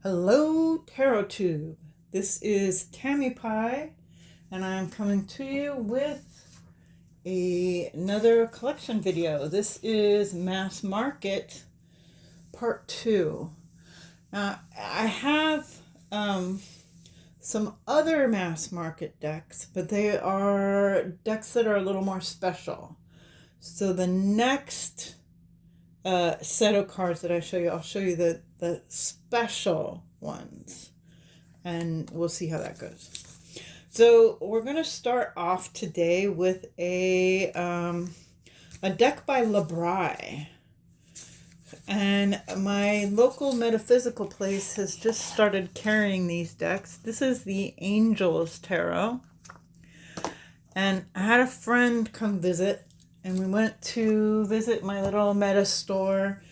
Hello, Tarot Tube. This is Tammy Pie, and I'm coming to you with another collection video. This is Mass Market Part 2. Now, I have some other Mass Market decks, but they are decks that are a little more special. So the next set of cards that I show you, I'll show you the special ones, and we'll see how that goes. So we're going to start off today with a deck by Labrie, and my local metaphysical place has just started carrying these decks. This is the Angels Tarot, and I had a friend come visit, and we went to visit my little meta store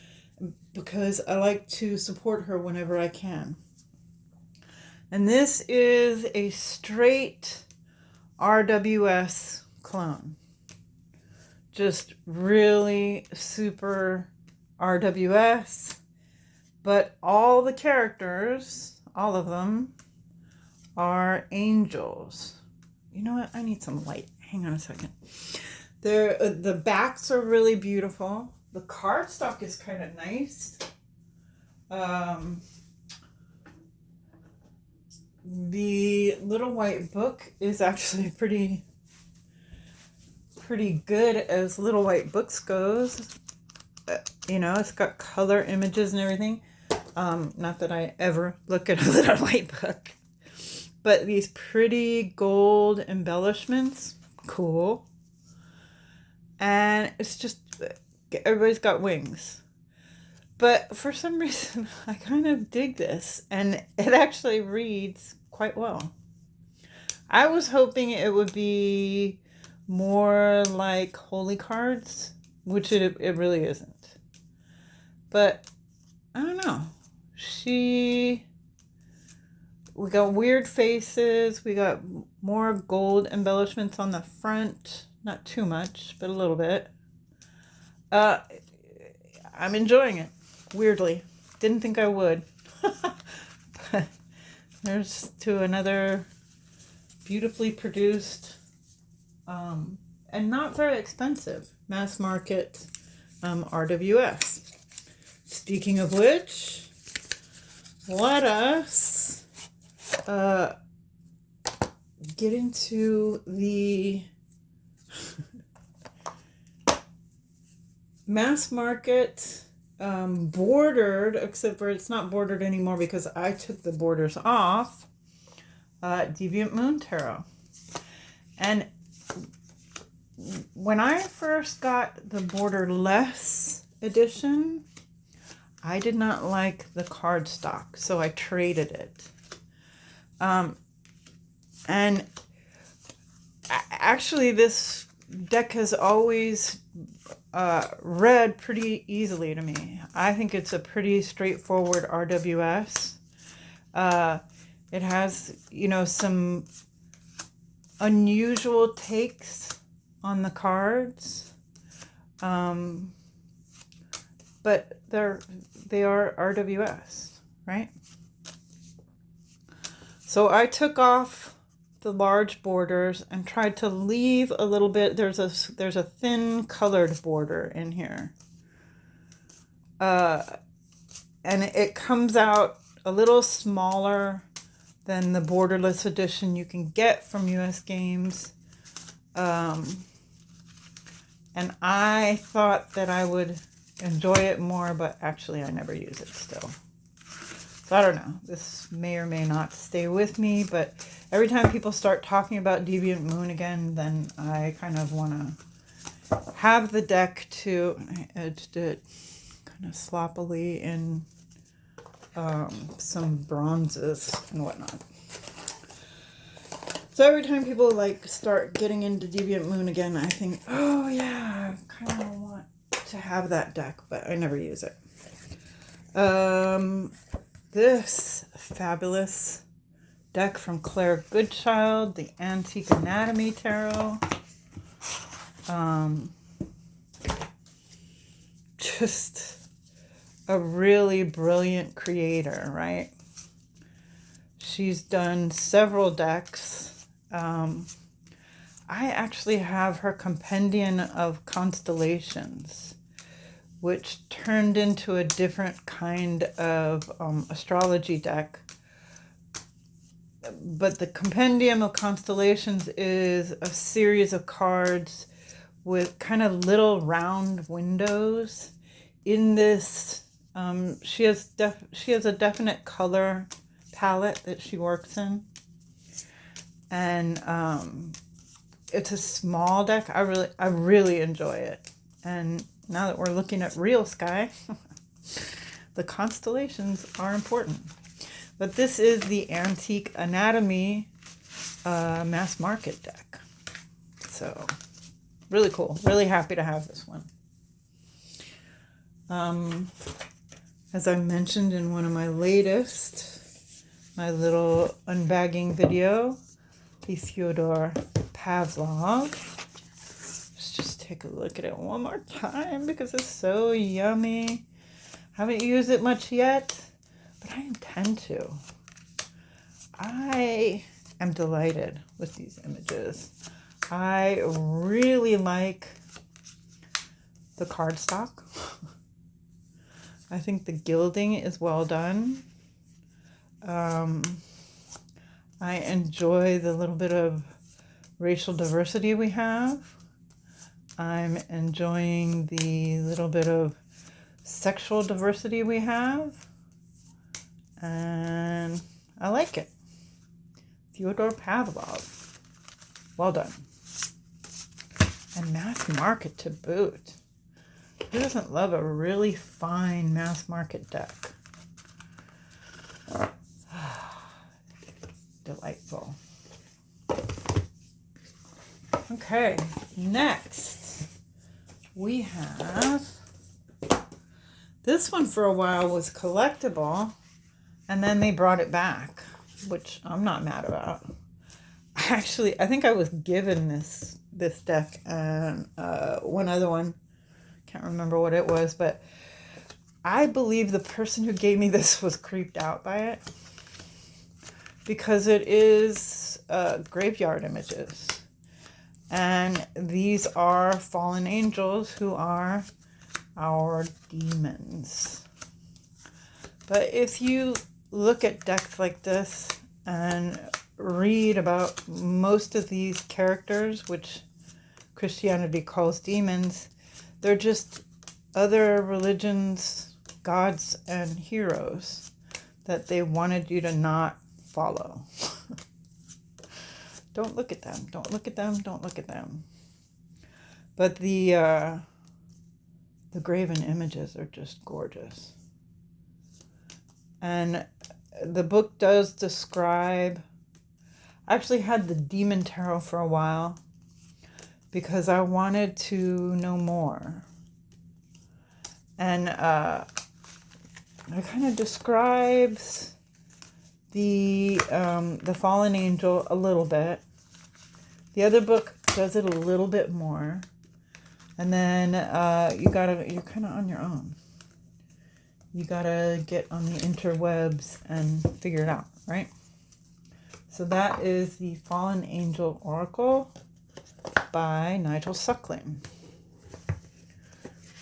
because I like to support her whenever I can. And this is a straight RWS clone. Just really super RWS. But all the characters, all of them, are angels. You know what? I need some light. Hang on a second. The backs are really beautiful. The cardstock is kind of nice. The little white book is actually pretty good as little white books goes. You know, it's got color images and everything. Not that I ever look at a little white book. But these pretty gold embellishments, cool. And it's just, everybody's got wings. But for some reason, I kind of dig this. And it actually reads quite well. I was hoping it would be more like holy cards, which it really isn't. But I don't know. We got weird faces. We got more gold embellishments on the front. Not too much, but a little bit. I'm enjoying it. Weirdly. Didn't think I would. But there's to another beautifully produced and not very expensive mass market RWS. Speaking of which, let us get into the mass market bordered, except for it's not bordered anymore because I took the borders off, Deviant Moon Tarot. And when I first got the borderless edition, I did not like the cardstock, so I traded it. And actually this deck has always read pretty easily to me. I think it's a pretty straightforward RWS. It has, you know, some unusual takes on the cards. But they are RWS, right? So I took off the large borders and tried to leave a little bit. There's a thin colored border in here. And it comes out a little smaller than the borderless edition you can get from US Games. And I thought that I would enjoy it more, but actually I never use it still. So I don't know. This may or may not stay with me, but every time people start talking about Deviant Moon again, then I kind of want to have the deck to, I edged it kind of sloppily in some bronzes and whatnot. So every time people start getting into Deviant Moon again, I think, oh yeah, I kind of want to have that deck, but I never use it. This fabulous deck from Claire Goodchild, the Antique Anatomy Tarot. Just a really brilliant creator, right? she's done several decks. I actually have her Compendium of Constellations, which turned into a different kind of astrology deck. But the Compendium of Constellations is a series of cards with kind of little round windows. In this, she has a definite color palette that she works in, and it's a small deck. I really enjoy it. And now that we're looking at real sky, the constellations are important. But this is the Antique Anatomy mass market deck. So really cool. Really happy to have this one. As I mentioned in one of my little unbagging video, the Fyodor Pavlov. Let's just take a look at it one more time because it's so yummy. Haven't used it much yet, but I intend to. I am delighted with these images. I really like the cardstock. I think the gilding is well done. I enjoy the little bit of racial diversity we have. I'm enjoying the little bit of sexual diversity we have. And I like it. Fyodor Pavlov. Well done. And mass market to boot. Who doesn't love a really fine mass market deck? Delightful. Okay, next we have, this one for a while was collectible, and then they brought it back, which I'm not mad about. I think I was given this deck and one other one. Can't remember what it was, but I believe the person who gave me this was creeped out by it because it is graveyard images. And these are fallen angels who are our demons. But if you look at decks like this and read about most of these characters, which Christianity calls demons, they're just other religions, gods, and heroes that they wanted you to not follow. Don't look at them. Don't look at them. Don't look at them. But the graven images are just gorgeous. And the book does describe... I actually had the Demon Tarot for a while because I wanted to know more. And it kind of describes the fallen angel a little bit. The other book does it a little bit more. And then you're kind of on your own. You gotta get on the interwebs and figure it out, right? So that is the Fallen Angel Oracle by Nigel Suckling.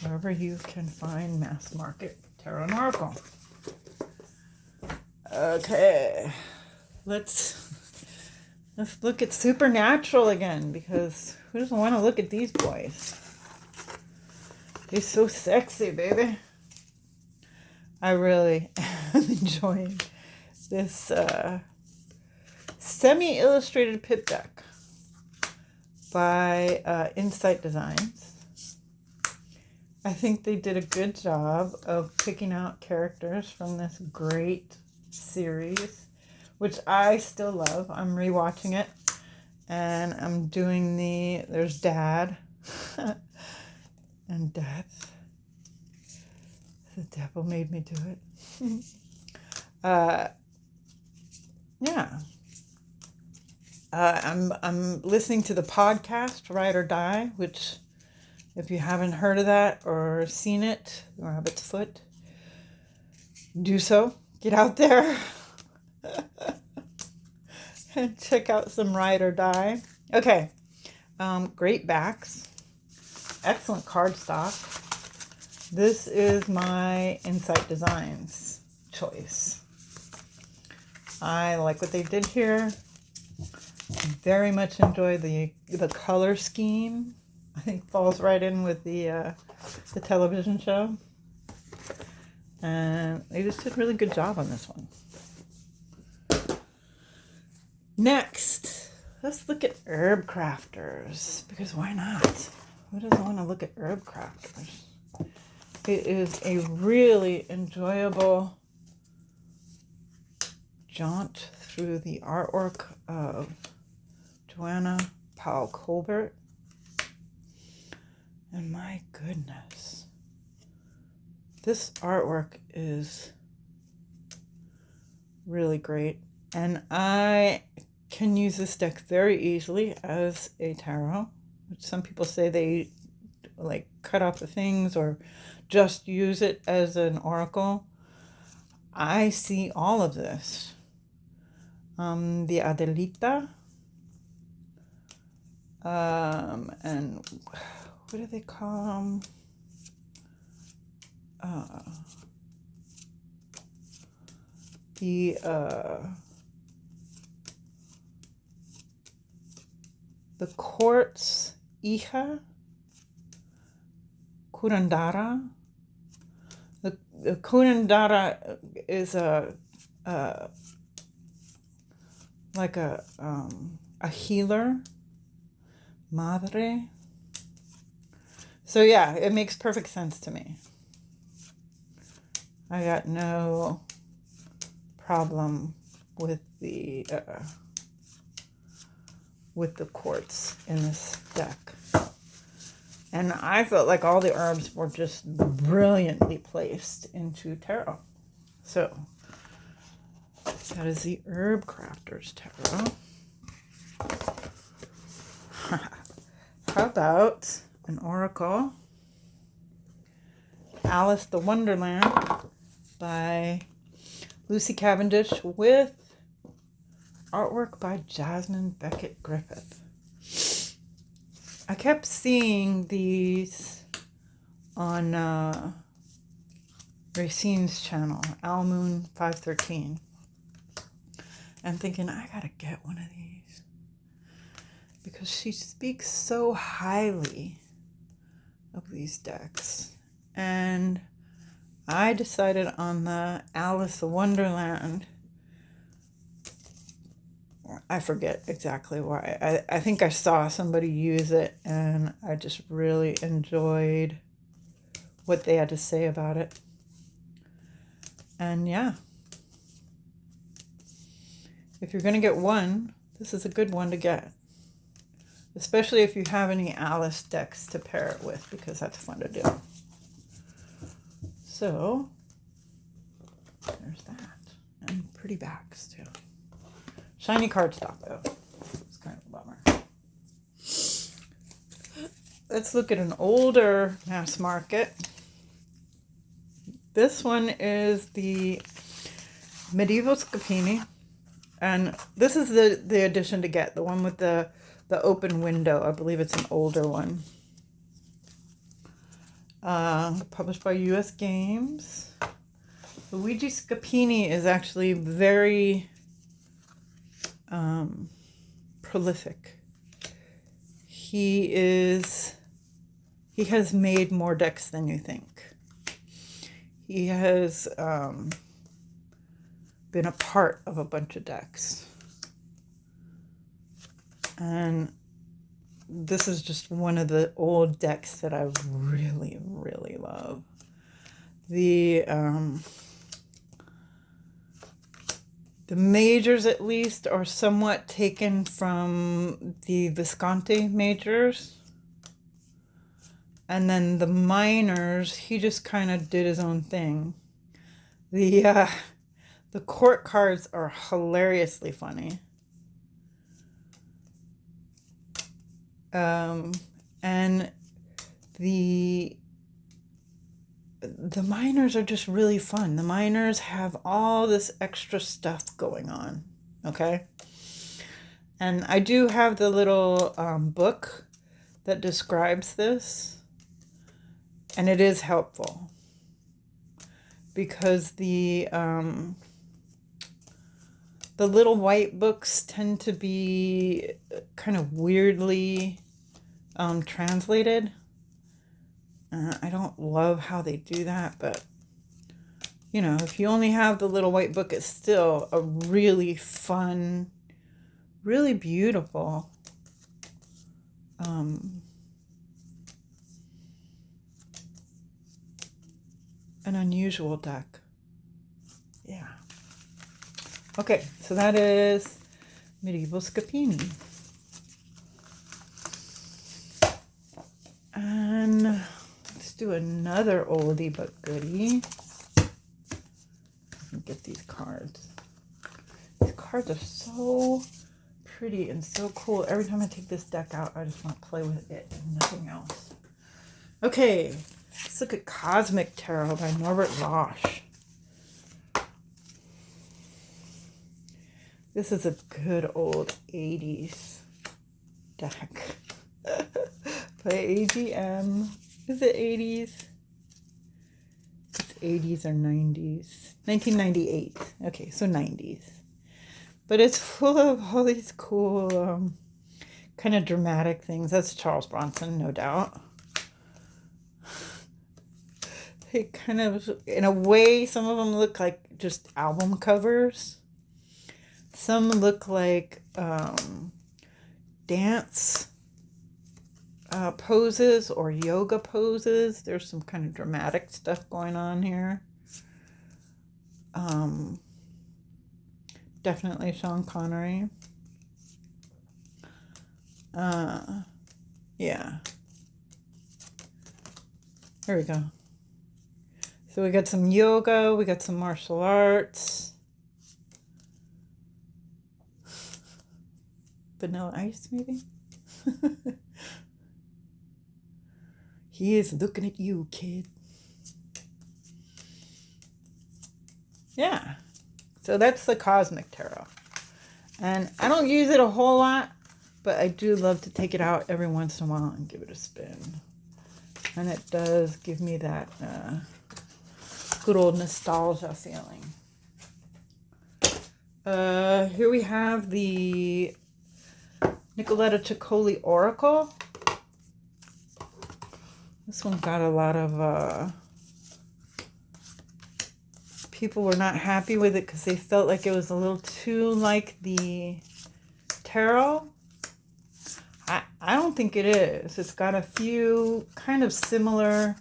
Wherever you can find mass market tarot and oracle. Okay, let's look at Supernatural again, because who doesn't want to look at these boys? They're so sexy, baby. I really am enjoying this semi-illustrated pip deck by Insight Designs. I think they did a good job of picking out characters from this great series, which I still love. I'm rewatching it, and I'm doing there's Dad and Death. The devil made me do it. Yeah. I'm listening to the podcast Ride or Die, which, if you haven't heard of that or seen it, Rabbit's Foot, do so. Get out there. check out some Ride or Die. Okay. Great backs. Excellent cardstock. This is my Insight Designs choice. I like what they did here. Very much enjoy the color scheme. I think falls right in with the television show. And they just did a really good job on this one. Next, let's look at Herbcrafters, because why not? Who doesn't want to look at Herbcrafters? It is a really enjoyable jaunt through the artwork of Joanna, Powell, Colbert. And my goodness, this artwork is really great. And I can use this deck very easily as a tarot, which some people say they like cut off the things or just use it as an oracle. I see all of this. The Adelita. And what do they call them? The quartz Iha, Kurandara. The Kurandara is like a healer, madre. So yeah, it makes perfect sense to me. I got no problem with the quartz in this deck. And I felt like all the herbs were just brilliantly placed into tarot. So that is the Herbcrafters tarot. How about an oracle? Alice the Wonderland by Lucy Cavendish with artwork by Jasmine Becket-Griffith. I kept seeing these on Racine's channel, Almoon 513, and thinking I gotta get one of these because she speaks so highly of these decks. And I decided on the Alice the Wonderland. I forget exactly why. I think I saw somebody use it and I just really enjoyed what they had to say about it. And yeah, if you're going to get one, this is a good one to get. Especially if you have any Alice decks to pair it with, because that's fun to do. So, there's that. And pretty backs too. Shiny cardstock though. It's kind of a bummer. Let's look at an older mass market. This one is the Medieval Scapini. And this is the edition to get, the one with the open window. I believe it's an older one. Published by US Games. Luigi Scapini is actually very prolific. He has made more decks than you think. He has been a part of a bunch of decks. And this is just one of the old decks that I really, really love. The majors, at least, are somewhat taken from the Visconti majors. And then the minors, he just kind of did his own thing. The court cards are hilariously funny. And the minors are just really fun. The minors have all this extra stuff going on. Okay. And I do have the little book that describes this, and it is helpful because the little white books tend to be kind of weirdly translated. I don't love how they do that, but you know, if you only have the little white book, it's still a really fun, really beautiful an unusual deck. Yeah. Okay, so that is Medieval Scapini. And let's do another oldie but goodie. Get these cards. These cards are so pretty and so cool. Every time I take this deck out, I just want to play with it and nothing else. Okay, let's look at Cosmic Tarot by Norbert Losche. This is a good old 80s deck by AGM. Is it 80s? It's 80s or 90s. 1998. Okay, so 90s. But it's full of all these cool kind of dramatic things. That's Charles Bronson, no doubt. They kind of, in a way, some of them look like just album covers. Some look like dance poses or yoga poses. There's some kind of dramatic stuff going on here. Definitely Sean Connery. Yeah. Here we go. So we got some yoga, we got some martial arts. Vanilla Ice, maybe? He is looking at you, kid. Yeah. So that's the Cosmic Tarot. And I don't use it a whole lot, but I do love to take it out every once in a while and give it a spin. And it does give me that good old nostalgia feeling. Here we have the Nicoletta Ceccoli Oracle. This one got a lot of people were not happy with it because they felt like it was a little too like the tarot. I don't think it is. It's got a few kind of similar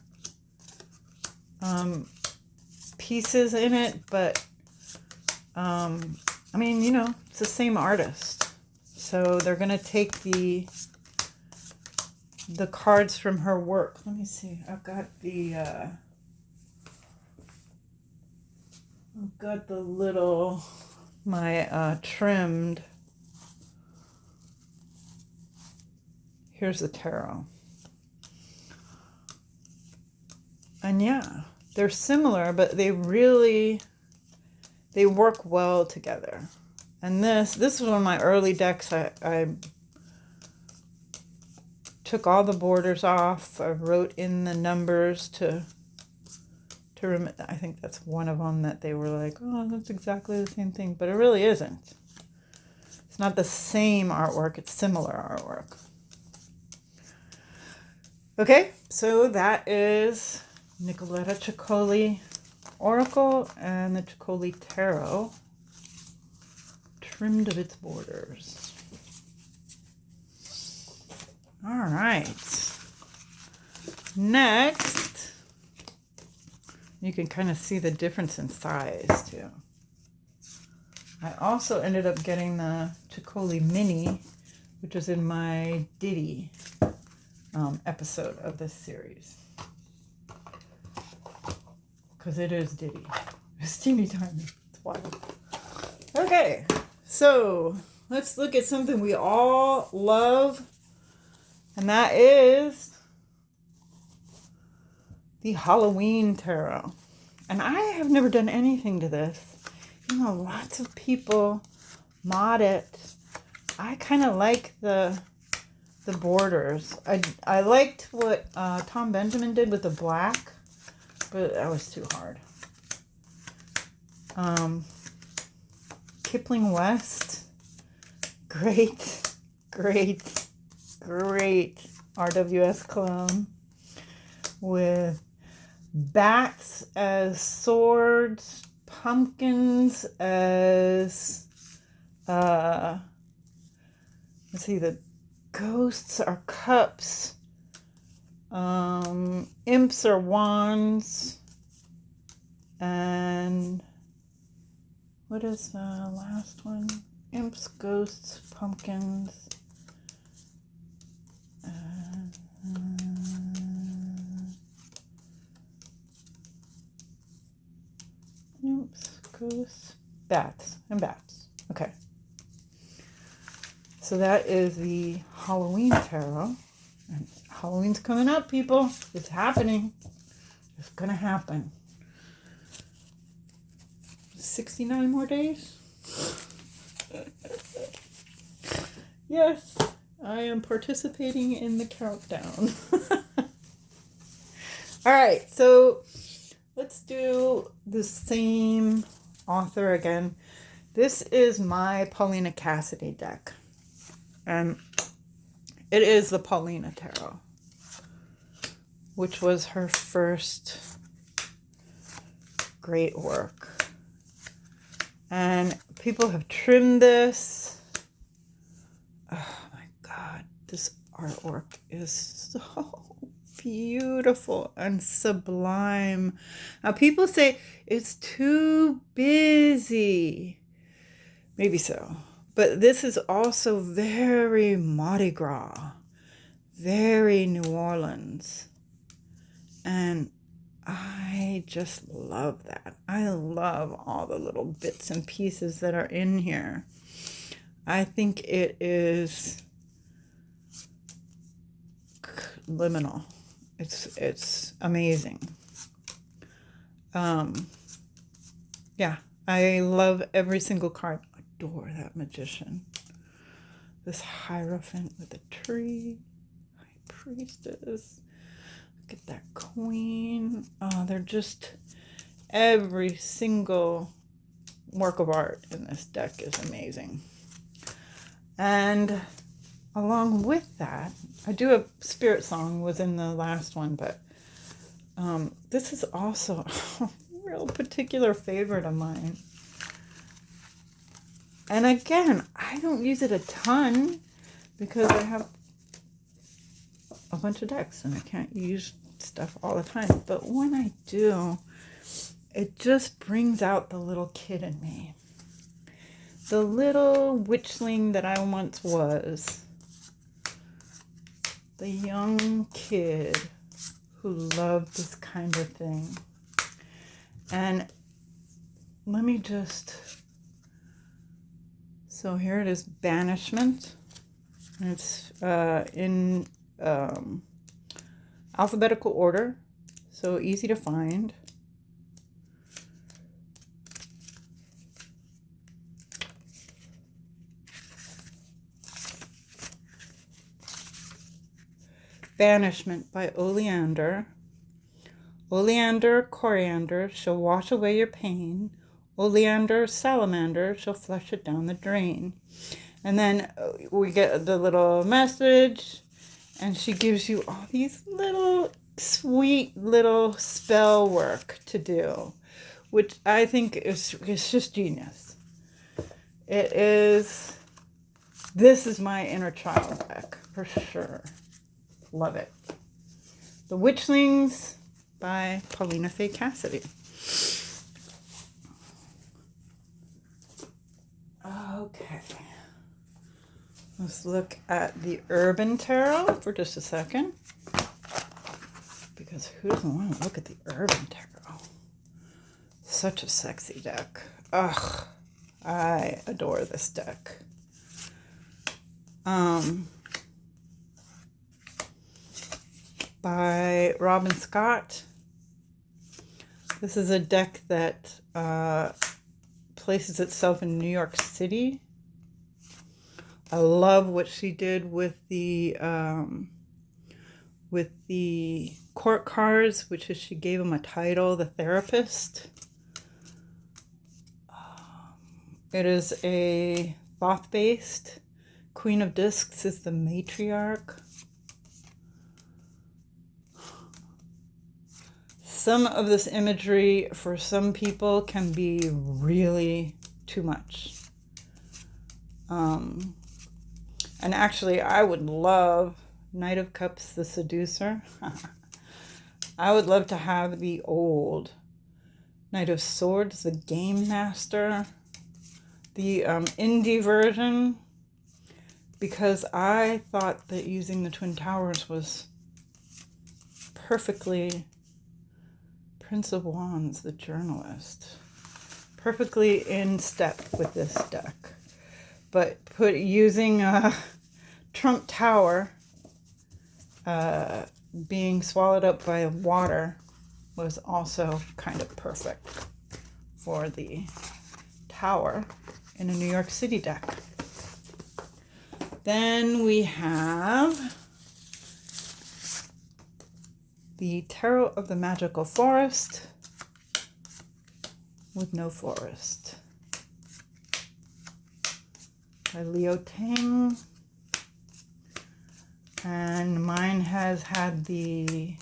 pieces in it, but I mean, you know, it's the same artist. So they're going to take the cards from her work. Let me see. I've got the little, my trimmed. Here's the tarot. And yeah, they're similar, but they work well together. And this was one of my early decks. I took all the borders off. I wrote in the numbers to I think that's one of them that they were like, oh, that's exactly the same thing. But it really isn't. It's not the same artwork. It's similar artwork. Okay, so that is Nicoletta Ceccoli Oracle and the Ceccoli Tarot, trimmed of its borders. All right. Next, you can kind of see the difference in size too. I also ended up getting the Ceccoli Mini, which is in my Diddy episode of this series. Because it is Diddy. It's teeny tiny. It's wild. Okay, so let's look at something we all love, and that is the Halloween Tarot. And I have never done anything to this. You know, lots of people mod it I kind of like the borders. I liked what Tom Benjamin did with the black, but that was too hard. Kipling West, great RWS clone with bats as swords, pumpkins as let's see, the ghosts are cups, imps are wands, and what is the last one? Imps, ghosts, pumpkins, imps, ghosts, bats, and bats. Okay. So that is the Halloween tarot. And Halloween's coming up, people. It's happening. It's going to happen. 69 more days? Yes, I am participating in the countdown. All right, so let's do the same author again. This is my Paulina Cassidy deck. And it is the Paulina Tarot, which was her first great work. And people have trimmed this. Oh my God, this artwork is so beautiful and sublime. Now people say it's too busy. Maybe so. But this is also very Mardi Gras, very New Orleans. And I just love that. I love all the little bits and pieces that are in here. I think it is liminal. It's amazing. Yeah, I love every single card. Adore that magician. This Hierophant with a tree. High Priestess. Look at that queen. Oh, they're just, every single work of art in this deck is amazing. And along with that, I do have Spirit Song was in the last one, but this is also a real particular favorite of mine. And again, I don't use it a ton because I have a bunch of decks and I can't use stuff all the time. But when I do, it just brings out the little kid in me. The little witchling that I once was. The young kid who loved this kind of thing. And let me just... So here it is, Banishment. And it's in alphabetical order, so easy to find. Banishment by Oleander. Oleander, coriander shall wash away your pain. Oleander, salamander shall flush it down the drain. And then we get the little message, and she gives you all these little sweet little spell work to do, which I think is just genius. It is, this is my inner child deck for sure. Love it. The Witchlings by Paulina Faye Cassidy. Okay, let's look at the Urban Tarot for just a second, because who doesn't want to look at the Urban Tarot? Such a sexy deck. Ugh, I adore this deck. By Robin Scott. This is a deck that places itself in New York City. I love what she did with the court cards, which is she gave him a title, the therapist. It is a Thoth based. Queen of Discs is the matriarch. Some of this imagery for some people can be really too much. And actually, I would love Knight of Cups, the Seducer. I would love to have the old Knight of Swords, the Game Master, the indie version, because I thought that using the Twin Towers was perfectly, Prince of Wands, the journalist, perfectly in step with this deck. But using Trump Tower being swallowed up by water was also kind of perfect for the tower in a New York City deck. Then we have the Tarot of the Magical Forest with no forest by Leo Tang. And mine has had the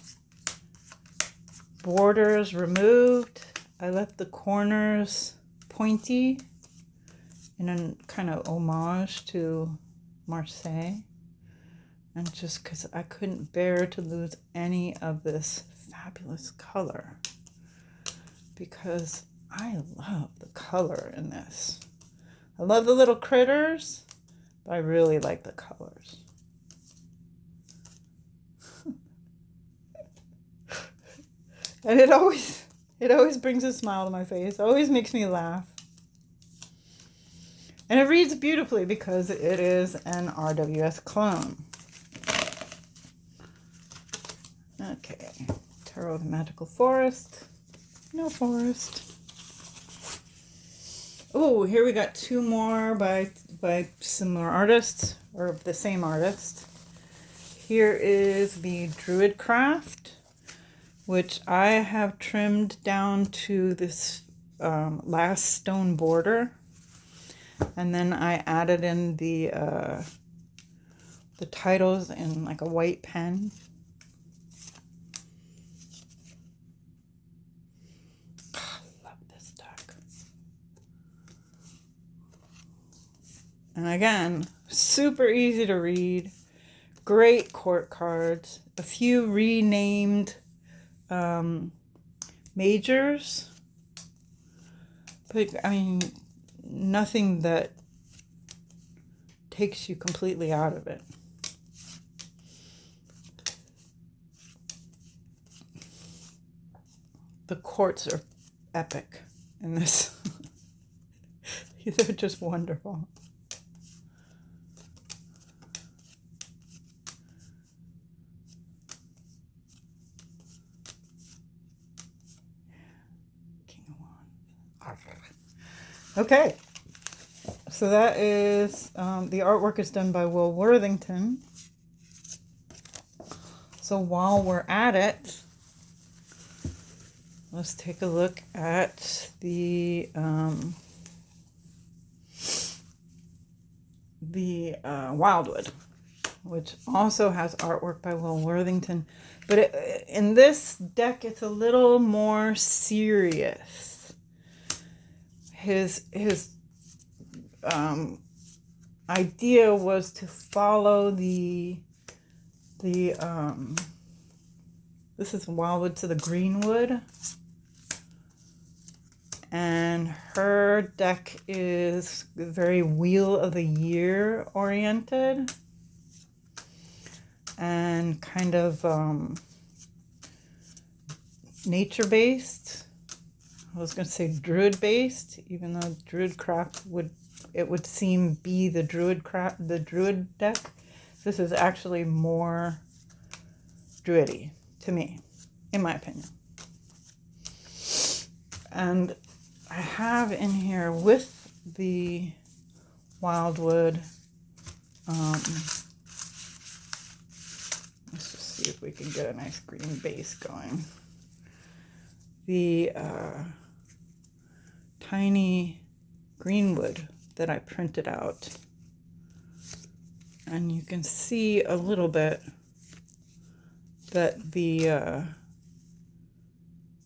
borders removed. I left the corners pointy in a kind of homage to Marseille. And just because I couldn't bear to lose any of this fabulous color, because I love the color in this. I love the little critters, but I really like the colors. And it always brings a smile to my face. It always makes me laugh. And it reads beautifully because it is an RWS clone. Okay, Tarot of the Magical Forest. No forest. Oh, here we got two more by similar artists, or the same artist. Here is the Druidcraft, which I have trimmed down to this last stone border. And then I added in the titles in like a white pen. And again, super easy to read, great court cards, a few renamed majors, but I mean, nothing that takes you completely out of it. The courts are epic in this. They're just wonderful. Okay, so that is, the artwork is done by Will Worthington. So while we're at it, let's take a look at the Wildwood, which also has artwork by Will Worthington. But in this deck, it's a little more serious. His idea was to follow the this is Wildwood to the Greenwood, and her deck is very Wheel of the Year oriented and kind of nature based. I was going to say druid based, even though Druidcraft would seem be the druid deck. This is actually more druidy to me, in my opinion. And I have in here with the Wildwood Let's just see if we can get a nice green base going. The tiny greenwood that I printed out. And you can see a little bit that the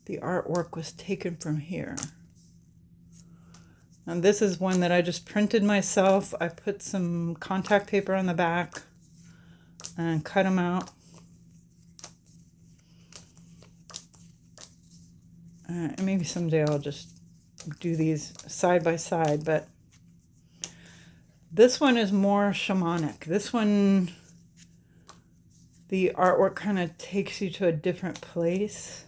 artwork was taken from here. And this is one that I just printed myself. I put some contact paper on the back and cut them out. And maybe someday I'll just do these side by side, but this one is more shamanic. This one, the artwork kind of takes you to a different place.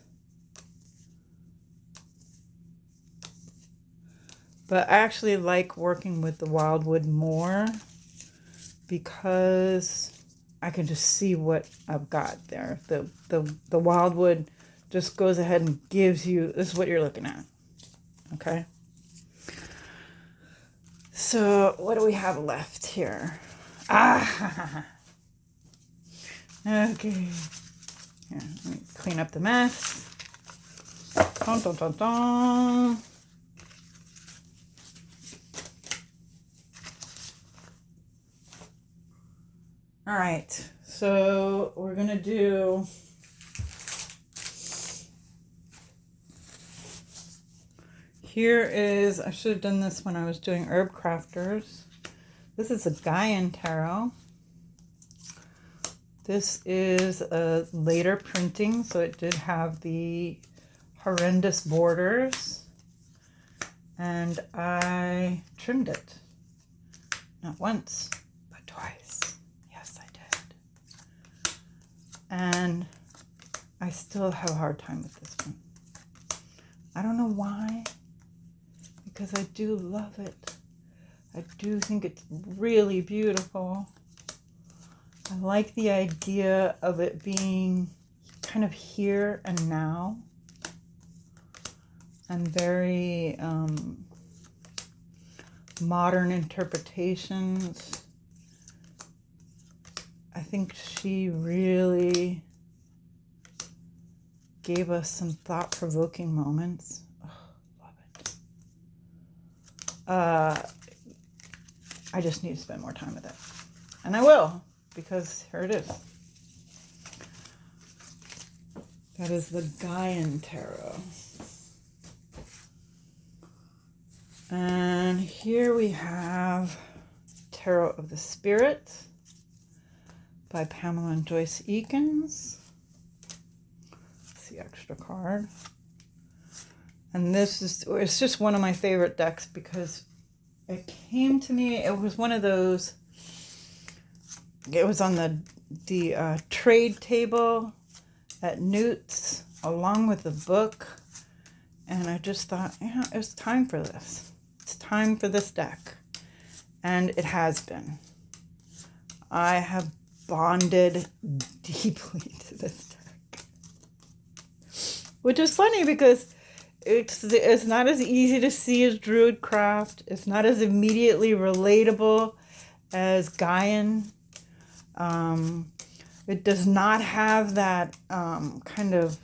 But I actually like working with the wildwood more because I can just see what I've got there. The wildwood just goes ahead and gives you, this is what you're looking at. Okay. So what do we have left here? Ah. Okay. Here, let me clean up the mess. Dun, dun, dun, dun. All right, so we're gonna do here is, I should have done this when I was doing Herbcrafters. This is a Gaian tarot. This is a later printing, so it did have the horrendous borders, and I trimmed it. Not once, but twice. Yes, I did. And I still have a hard time with this one. I don't know why, because I do love it. I do think it's really beautiful. I like the idea of it being kind of here and now, and very modern interpretations. I think she really gave us some thought-provoking moments. Oh, love it. I just need to spend more time with it. And I will, because here it is. That is the Gaian tarot. And here we have Tarot of the Spirit by Pamela and Joyce Eakins. That's the extra card. And this is, it's just one of my favorite decks because it came to me, it was one of those, it was on the trade table at Newt's along with the book. And I just thought, yeah, it was time for this. It's time for this deck. And it has been. I have bonded deeply to this deck. Which is funny because it's not as easy to see as Druidcraft. It's not as immediately relatable as Gaian. It does not have that kind of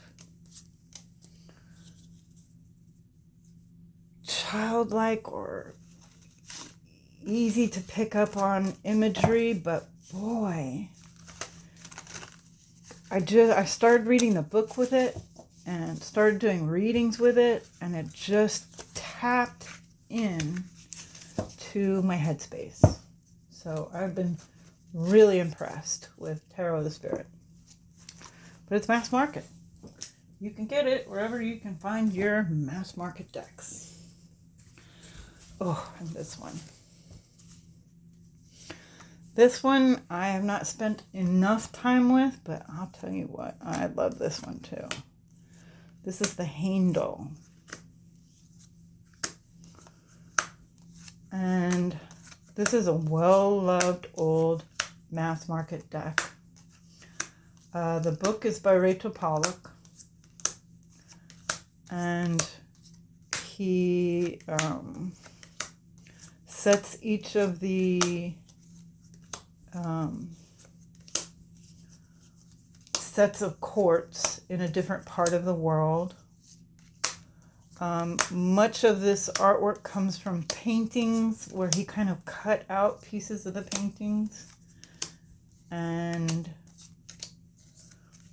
childlike or easy to pick up on imagery, but boy, I started reading the book with it and started doing readings with it, and it just tapped in to my headspace. So I've been really impressed with Tarot of the Spirit. But it's mass market. You can get it wherever you can find your mass market decks. Oh, and this one. This one I have not spent enough time with, but I'll tell you what, I love this one too. This is the Handel. And this is a well-loved old mass market deck. The book is by Rachel Pollock. And he sets each of the sets of quartz in a different part of the world. Much of this artwork comes from paintings where he kind of cut out pieces of the paintings. And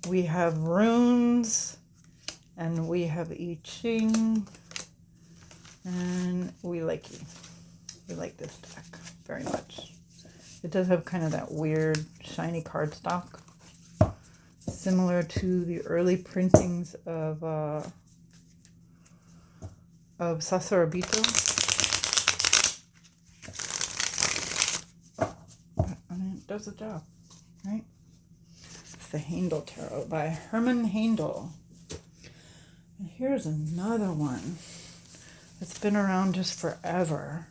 we have runes, and we have I Ching, and we like this deck very much. It does have kind of that weird shiny cardstock, similar to the early printings of Sassorabito. I mean, it does the job, right? It's the Handel Tarot by Hermann Handel. And here's another one that's been around just forever.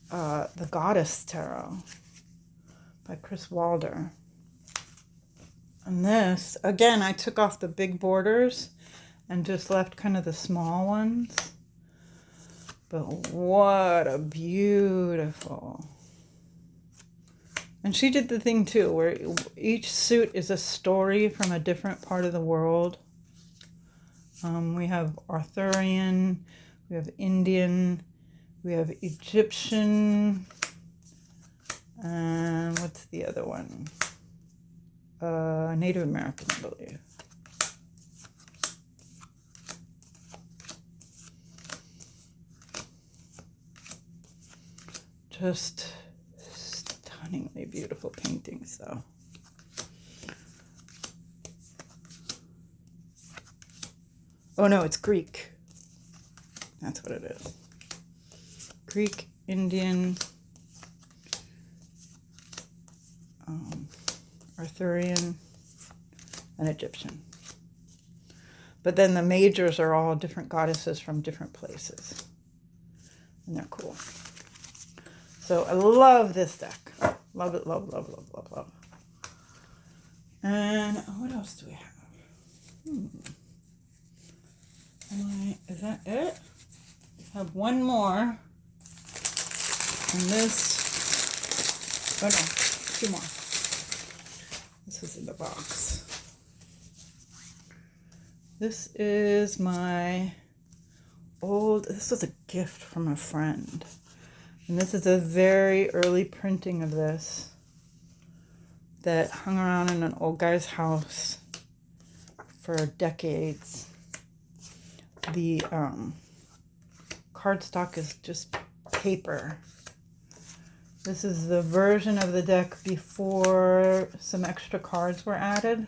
The Goddess Tarot by Chris Walder. And this, again, I took off the big borders and just left kind of the small ones. But what a beautiful. And she did the thing too, where each suit is a story from a different part of the world. We have Arthurian, we have Indian, we have Egyptian, and what's the other one? Native American, I believe. Just stunningly beautiful paintings, though. Oh no, it's Greek. That's what it is. Greek, Indian, Arthurian, and Egyptian. But then the majors are all different goddesses from different places. And they're cool. So I love this deck. Love it, love, love, love, love, love. And what else do we have? Is that it? I have one more. And this, oh no, two more. This is in the box. This is my this was a gift from a friend. And this is a very early printing of this that hung around in an old guy's house for decades. The cardstock is just paper. This is the version of the deck before some extra cards were added.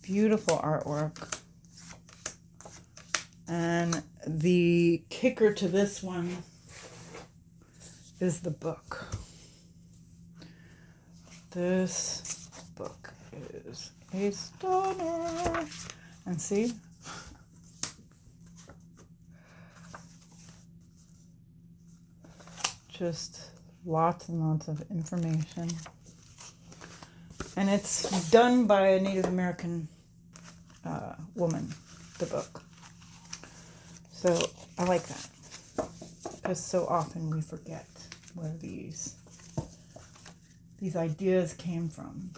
Beautiful artwork. And the kicker to this one is the book. This book is a stunner. And see? Just lots and lots of information. And it's done by a Native American woman, the book. So I like that. Because so often we forget where these ideas came from.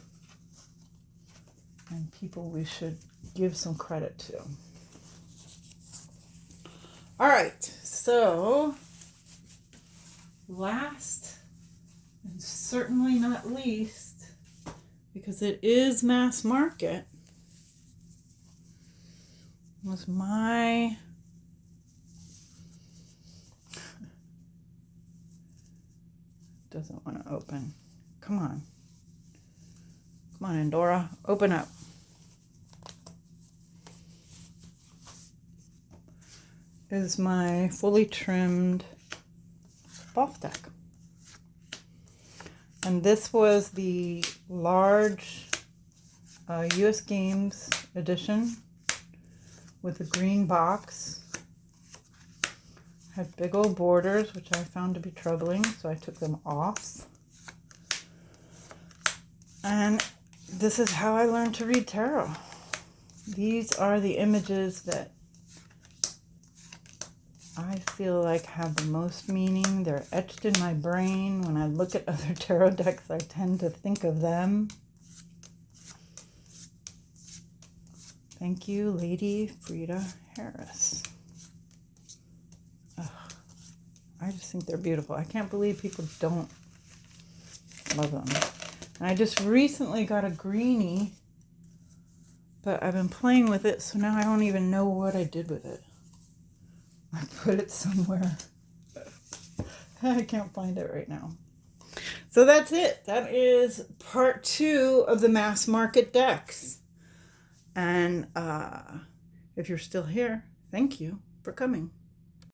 And people we should give some credit to. All right, so last and certainly not least, because it is mass market, was my doesn't want to open. Come on. Come on, Endora. Open up. Is my fully trimmed Boff deck. And this was the large US Games edition with a green box. Had big old borders, which I found to be troubling, so I took them off. And this is how I learned to read tarot. These are the images that I feel like have the most meaning. They're etched in my brain. When I look at other tarot decks, I tend to think of them. Thank you, Lady Frieda Harris. Ugh, I just think they're beautiful. I can't believe people don't love them. And I just recently got a greenie, but I've been playing with it, so now I don't even know what I did with it. I put it somewhere. I can't find it right now. So that's it. That is part 2 of the mass market decks. And if you're still here, thank you for coming.